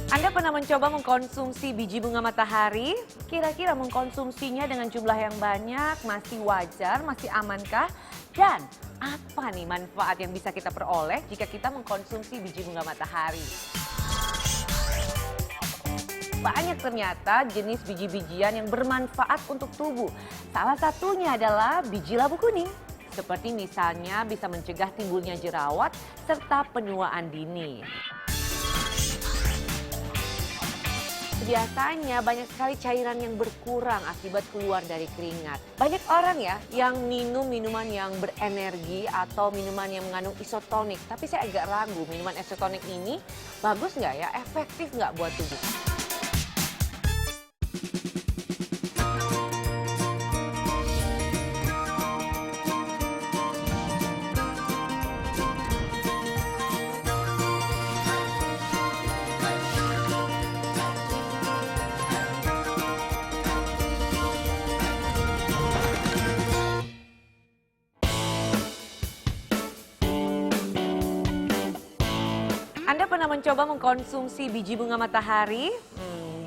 Anda pernah mencoba mengkonsumsi biji bunga matahari? Kira-kira mengkonsumsinya dengan jumlah yang banyak masih wajar, masih amankah? Dan apa nih manfaat yang bisa kita peroleh jika kita mengkonsumsi biji bunga matahari? Banyak ternyata jenis biji-bijian yang bermanfaat untuk tubuh. Salah satunya adalah biji labu kuning. Seperti misalnya bisa mencegah timbulnya jerawat serta penuaan dini. Biasanya banyak sekali cairan yang berkurang akibat keluar dari keringat. Banyak orang ya yang minum minuman yang berenergi atau minuman yang mengandung isotonik. Tapi saya agak ragu minuman isotonik ini bagus nggak ya, efektif nggak buat tubuh? Anda pernah mencoba mengkonsumsi biji bunga matahari?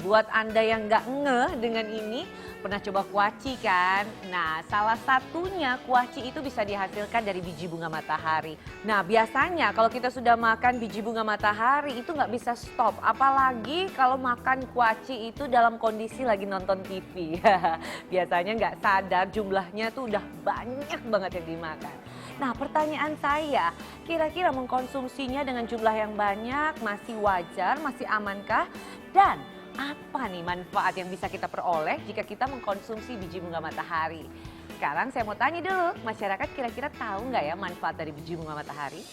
Buat Anda yang nggak ngeh dengan ini, pernah coba kuaci kan? Nah, salah satunya kuaci itu bisa dihasilkan dari biji bunga matahari. Nah, biasanya kalau kita sudah makan biji bunga matahari itu nggak bisa stop. Apalagi kalau makan kuaci itu dalam kondisi lagi nonton TV. Biasanya nggak sadar jumlahnya tuh udah banyak banget yang dimakan. Nah, pertanyaan saya, kira-kira mengkonsumsinya dengan jumlah yang banyak masih wajar, masih amankah? Dan apa nih manfaat yang bisa kita peroleh jika kita mengkonsumsi biji bunga matahari? Sekarang saya mau tanya dulu, masyarakat kira-kira tahu nggak ya manfaat dari biji bunga matahari?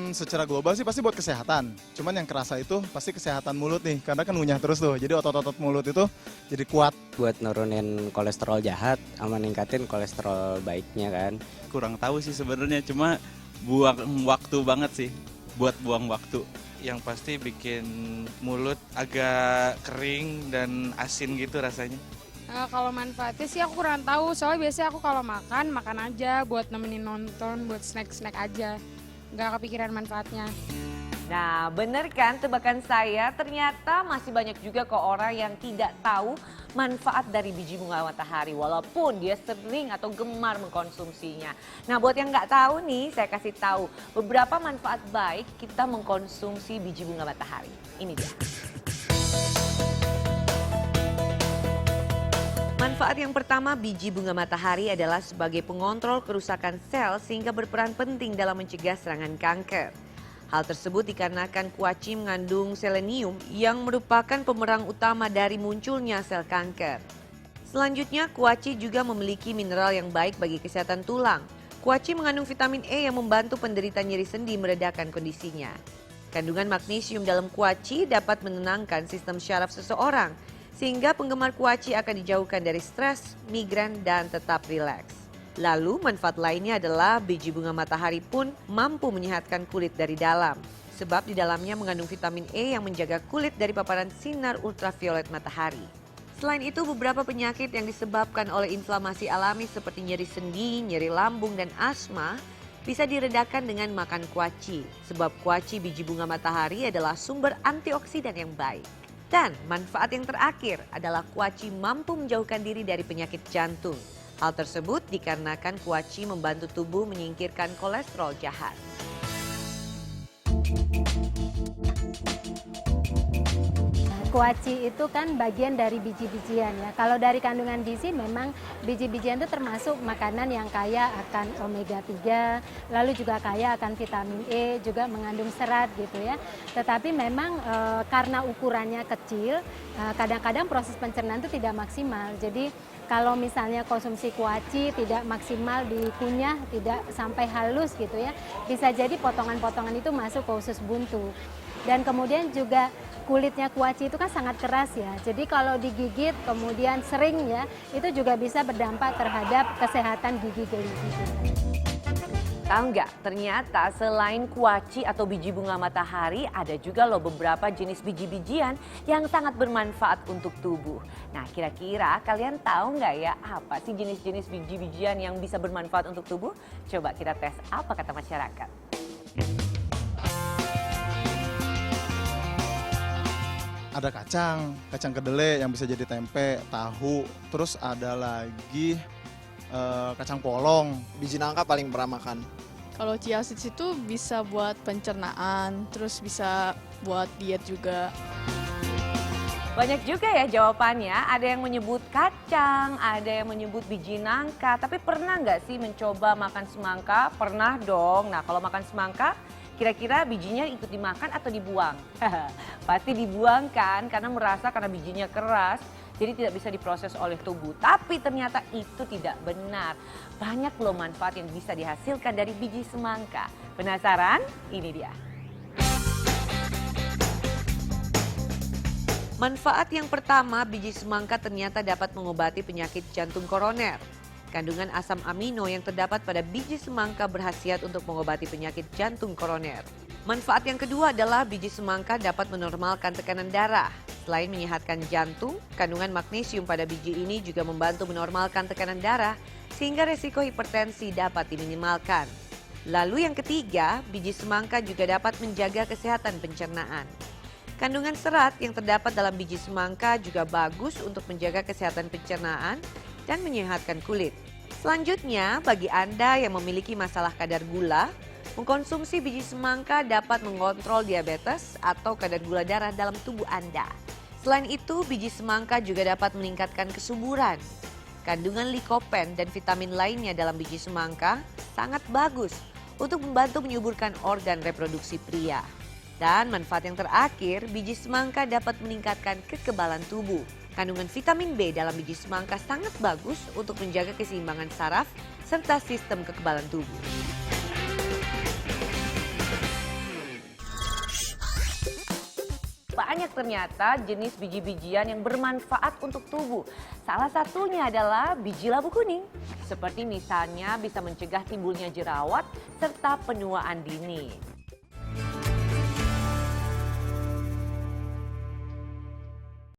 Secara global sih pasti buat kesehatan. Cuman yang kerasa itu pasti kesehatan mulut nih. Karena kan ngunyah terus tuh. Jadi otot-otot mulut itu jadi kuat. Buat nurunin kolesterol jahat sama ningkatin kolesterol baiknya kan. Kurang tahu sih sebenarnya, cuma buang waktu banget sih. Buat buang waktu. Yang pasti bikin mulut agak kering dan asin gitu rasanya. Kalau manfaatnya sih aku kurang tahu, soalnya biasanya aku kalau makan aja buat nemenin nonton, buat snack-snack aja. Nggak kepikiran manfaatnya. Nah, bener kan tebakan saya? Ternyata masih banyak juga kok orang yang tidak tahu manfaat dari biji bunga matahari. Walaupun dia sering atau gemar mengkonsumsinya. Nah, buat yang nggak tahu nih, saya kasih tahu beberapa manfaat baik kita mengkonsumsi biji bunga matahari. Ini dia. Manfaat yang pertama, biji bunga matahari adalah sebagai pengontrol kerusakan sel sehingga berperan penting dalam mencegah serangan kanker. Hal tersebut dikarenakan kuaci mengandung selenium yang merupakan pemeran utama dari munculnya sel kanker. Selanjutnya, kuaci juga memiliki mineral yang baik bagi kesehatan tulang. Kuaci mengandung vitamin E yang membantu penderita nyeri sendi meredakan kondisinya. Kandungan magnesium dalam kuaci dapat menenangkan sistem syaraf seseorang, sehingga penggemar kuaci akan dijauhkan dari stres, migrain, dan tetap rileks. Lalu manfaat lainnya adalah biji bunga matahari pun mampu menyehatkan kulit dari dalam. Sebab di dalamnya mengandung vitamin E yang menjaga kulit dari paparan sinar ultraviolet matahari. Selain itu, beberapa penyakit yang disebabkan oleh inflamasi alami seperti nyeri sendi, nyeri lambung, dan asma bisa diredakan dengan makan kuaci. Sebab kuaci biji bunga matahari adalah sumber antioksidan yang baik. Dan manfaat yang terakhir adalah kuaci mampu menjauhkan diri dari penyakit jantung. Hal tersebut dikarenakan kuaci membantu tubuh menyingkirkan kolesterol jahat. Kuaci itu kan bagian dari biji-bijian ya. Kalau dari kandungan gizi memang biji-bijian itu termasuk makanan yang kaya akan omega 3, lalu juga kaya akan vitamin E, juga mengandung serat gitu ya. Tetapi memang karena ukurannya kecil, kadang-kadang proses pencernaan itu tidak maksimal. Jadi kalau misalnya konsumsi kuaci tidak maksimal dikunyah, tidak sampai halus gitu ya, bisa jadi potongan-potongan itu masuk ke usus buntu. Dan kemudian juga kulitnya kuaci itu kan sangat keras ya, jadi kalau digigit kemudian sering ya, itu juga bisa berdampak terhadap kesehatan gigi gerigi. Tahu nggak, ternyata selain kuaci atau biji bunga matahari, ada juga loh beberapa jenis biji-bijian yang sangat bermanfaat untuk tubuh. Nah, kira-kira kalian tahu nggak ya apa sih jenis-jenis biji-bijian yang bisa bermanfaat untuk tubuh? Coba kita tes apa kata masyarakat. ada kacang kedelai yang bisa jadi tempe, tahu, terus ada lagi kacang polong. Biji nangka paling pernah makan. Kalau chia seeds itu bisa buat pencernaan, terus bisa buat diet juga. Banyak juga ya jawabannya, ada yang menyebut kacang, ada yang menyebut biji nangka. Tapi pernah nggak sih mencoba makan semangka? Pernah dong. Nah kalau makan semangka, kira-kira bijinya ikut dimakan atau dibuang? Pasti dibuang kan, karena bijinya keras, jadi tidak bisa diproses oleh tubuh. Tapi ternyata itu tidak benar. Banyak loh manfaat yang bisa dihasilkan dari biji semangka. Penasaran? Ini dia. Manfaat yang pertama, biji semangka ternyata dapat mengobati penyakit jantung koroner. Kandungan asam amino yang terdapat pada biji semangka berkhasiat untuk mengobati penyakit jantung koroner. Manfaat yang kedua adalah biji semangka dapat menormalkan tekanan darah. Selain menyehatkan jantung, kandungan magnesium pada biji ini juga membantu menormalkan tekanan darah sehingga resiko hipertensi dapat diminimalkan. Lalu yang ketiga, biji semangka juga dapat menjaga kesehatan pencernaan. Kandungan serat yang terdapat dalam biji semangka juga bagus untuk menjaga kesehatan pencernaan dan menyehatkan kulit. Selanjutnya, bagi Anda yang memiliki masalah kadar gula, mengkonsumsi biji semangka dapat mengontrol diabetes atau kadar gula darah dalam tubuh Anda. Selain itu, biji semangka juga dapat meningkatkan kesuburan. Kandungan likopen dan vitamin lainnya dalam biji semangka sangat bagus untuk membantu menyuburkan organ reproduksi pria. Dan manfaat yang terakhir, biji semangka dapat meningkatkan kekebalan tubuh. Kandungan vitamin B dalam biji semangka sangat bagus untuk menjaga keseimbangan saraf serta sistem kekebalan tubuh. Banyak ternyata jenis biji-bijian yang bermanfaat untuk tubuh. Salah satunya adalah biji labu kuning. Seperti misalnya bisa mencegah timbulnya jerawat serta penuaan dini.